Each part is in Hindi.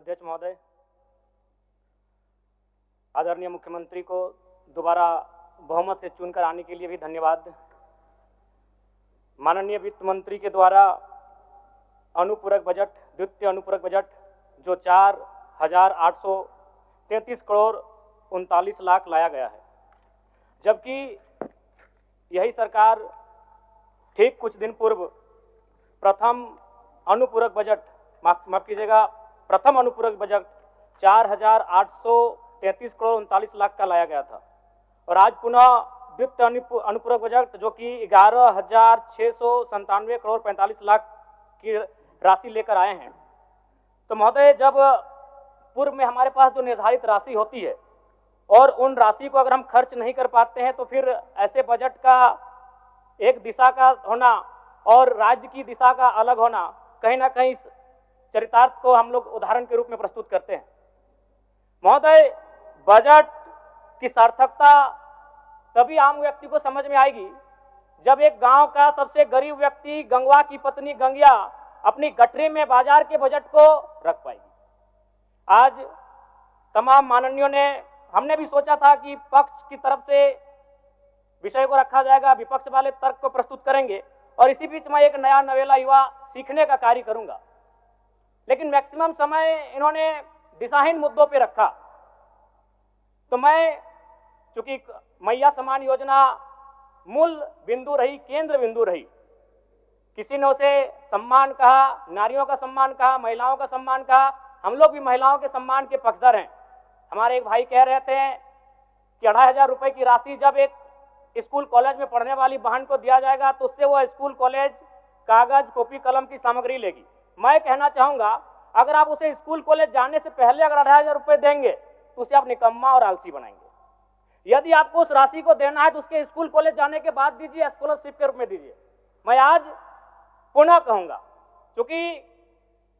अध्यक्ष महोदय, आदरणीय मुख्यमंत्री को दोबारा बहुमत से चुनकर आने के लिए भी धन्यवाद। माननीय वित्त मंत्री के द्वारा अनुपूरक बजट, द्वितीय अनुपूरक बजट जो 4,833 करोड़ 39 लाख लाया गया है, जबकि यही सरकार ठीक कुछ दिन पूर्व प्रथम अनुपूरक बजट, माफ कीजिएगा, प्रथम अनुपूरक बजट 4,833 करोड़ 39 लाख का लाया गया था और आज पुनः द्वितीय अनुपूरक बजट जो कि 11,697 करोड़ 45 लाख की राशि लेकर आए हैं। तो महोदय, जब पूर्व में हमारे पास जो निर्धारित राशि होती है और उन राशि को अगर हम खर्च नहीं कर पाते हैं तो फिर ऐसे बजट का एक दिशा का होना और राज्य की दिशा का अलग होना कहीं ना कहीं चरितार्थ को हम लोग उदाहरण के रूप में प्रस्तुत करते हैं। महोदय, बजट की सार्थकता तभी आम व्यक्ति को समझ में आएगी जब एक गांव का सबसे गरीब व्यक्ति, गंगवा की पत्नी गंगिया, अपनी गठरी में बाजार के बजट को रख पाएगी। आज तमाम माननीयों ने, हमने भी सोचा था कि पक्ष की तरफ से विषय को रखा जाएगा, विपक्ष वाले तर्क को प्रस्तुत करेंगे और इसी बीच मैं एक नया नवेला युवा सीखने का कार्य करूंगा, लेकिन मैक्सिमम समय इन्होंने दिशाहीन मुद्दों पे रखा। तो मैं, चूंकि मैया सम्मान योजना मूल बिंदु रही, केंद्र बिंदु रही, किसी ने उसे सम्मान कहा, नारियों का सम्मान कहा, महिलाओं का सम्मान कहा, हम लोग भी महिलाओं के सम्मान के पक्षधर हैं। हमारे एक भाई कह रहे थे कि 2,500 रुपए की राशि जब एक स्कूल कॉलेज में पढ़ने वाली बहन को दिया जाएगा तो उससे वो स्कूल कॉलेज कागज, कॉपी, कलम की सामग्री लेगी। मैं कहना चाहूंगा, अगर आप उसे स्कूल कॉलेज जाने से पहले अगर 2,500 रुपए देंगे तो उसे आप निकम्मा और आलसी बनाएंगे। यदि आपको उस राशि को देना है तो उसके स्कूल कॉलेज जाने के बाद दीजिए, स्कॉलरशिप के रूप में दीजिए। मैं आज पुनः कहूंगा, क्योंकि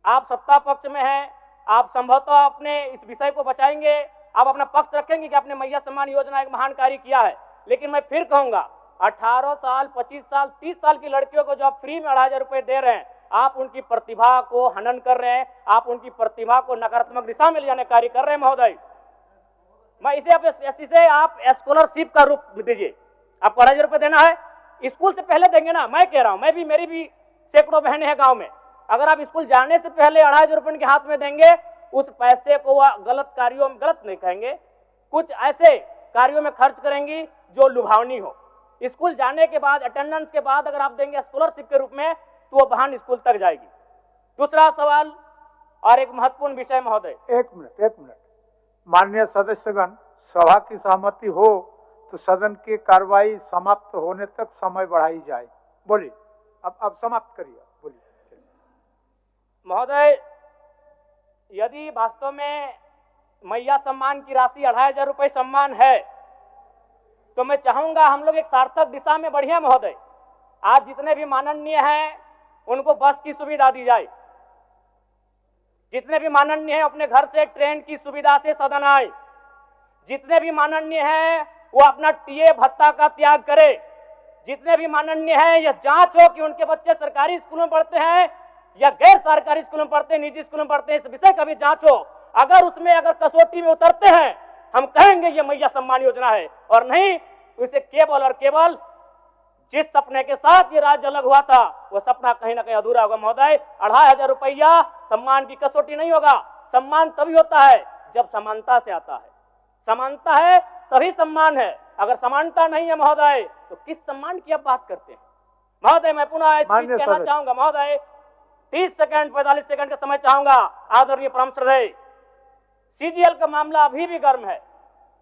आप सत्ता पक्ष में हैं, आप संभवतः अपने इस विषय को बचाएंगे, आप अपना पक्ष रखेंगे कि आपने मैया सम्मान योजना एक महान कार्य किया है, लेकिन मैं फिर कहूंगा 18 साल, 25 साल, 30 साल की लड़कियों को जो आप फ्री में 2,500 रुपए दे रहे हैं, आप उनकी प्रतिभा को हनन कर रहे हैं, आप उनकी प्रतिभा को नकारात्मक दिशा में ले जाने कार्य कर रहे हैं। महोदय, मैं इसे से आप स्कॉलरशिप का रूप दीजिए। आपको 2,500 रुपए देना है, स्कूल से पहले देंगे ना। मैं कह रहा हूं, मैं भी, मेरी भी सैकड़ों बहनें हैं गांव में, अगर आप स्कूल जाने से पहले 2,500 रुपए उनके हाथ में देंगे, उस पैसे को वह गलत कार्यों में, गलत नहीं कहेंगे, कुछ ऐसे कार्यों में खर्च करेंगी जो लुभावनी हो। स्कूल जाने के बाद, अटेंडेंस के बाद अगर आप देंगे स्कॉलरशिप के रूप में तो वो बहन स्कूल तक जाएगी। दूसरा सवाल और एक महत्वपूर्ण विषय महोदय। एक मिनट, माननीय सदस्यगण, सभा की सहमति हो तो सदन की कार्रवाई समाप्त होने तक समय बढ़ाई जाए। बोलिए, अब समाप्त करिए, बोलिए। महोदय, यदि वास्तव में मैया सम्मान की राशि 2,500 रुपए सम्मान है तो मैं चाहूंगा हम लोग एक सार्थक दिशा में बढ़िया। महोदय, आज जितने भी माननीय हैं उनको बस की सुविधा दी जाए, जितने भी माननीय हैं अपने घर से ट्रेन की सुविधा से सदन आए, जितने भी माननीय हैं वो अपना टीए भत्ता का त्याग करे, जितने भी माननीय हैं यह जांच हो कि उनके बच्चे सरकारी स्कूलों में पढ़ते हैं या गैर सरकारी स्कूलों में पढ़ते हैं, निजी स्कूलों में पढ़ते हैं, इस विषय का भी जांच हो। अगर उसमें अगर कसौटी में उतरते हैं, हम कहेंगे ये मैया सम्मान योजना है, और नहीं तो इसे केवल और केवल जिस सपने के साथ ये राज्य अलग हुआ था वो सपना कहीं ना कहीं अधूरा होगा। महोदय, 2,500 रुपया सम्मान की कसौटी नहीं होगा। सम्मान तभी होता है जब समानता से आता है, समानता है तभी सम्मान है। अगर समानता नहीं है महोदय तो किस सम्मान की आप बात करते हैं? महोदय, मैं पुनः इस चीज कहना चाहूंगा। महोदय, 30 सेकंड 45 सेकंड का समय चाहूंगा। आदरणीय परम श्रद्धेय, सीजीएल का मामला अभी भी गर्म है।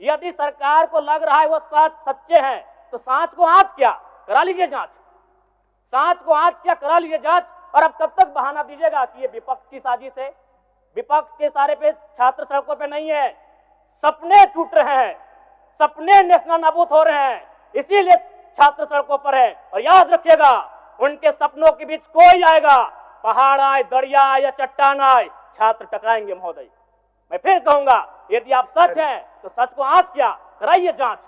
यदि सरकार को लग रहा है वो सच्चे हैं तो सांच को आंच क्या करा लीजिए जांच, सांच को आंच क्या करा लीजिए जांच। और अब कब तक बहाना दीजिएगा कि ये विपक्ष की साजिश है? विपक्ष के सारे पे छात्र सड़कों पे नहीं है, सपने टूट रहे हैं, सपने नेशनल नाबूद हो रहे हैं, इसीलिए छात्र सड़कों पर है। और याद रखिएगा, उनके सपनों के बीच कोई आएगा, पहाड़ आए, दरिया आए या चट्टान आए, छात्र टकराएंगे। महोदय, मैं फिर कहूंगा, यदि आप सच हैं तो सच को आंच क्या कराइए जांच,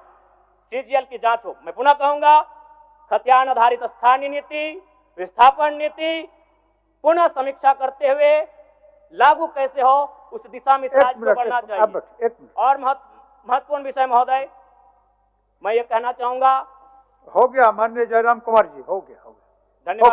सीजीएल की जांच हो। मैं पुनः कहूंगा, खतियान आधारित स्थानीय नीति, विस्थापन नीति पुनः समीक्षा करते हुए लागू कैसे हो उस दिशा में इस एक राज्य को मिनट, बढ़ना एक चाहिए। मिनट। और महत्वपूर्ण विषय महोदय, मैं ये कहना चाहूंगा। हो गया माननीय जयराम कुमार जी, हो गया। धन्यवाद।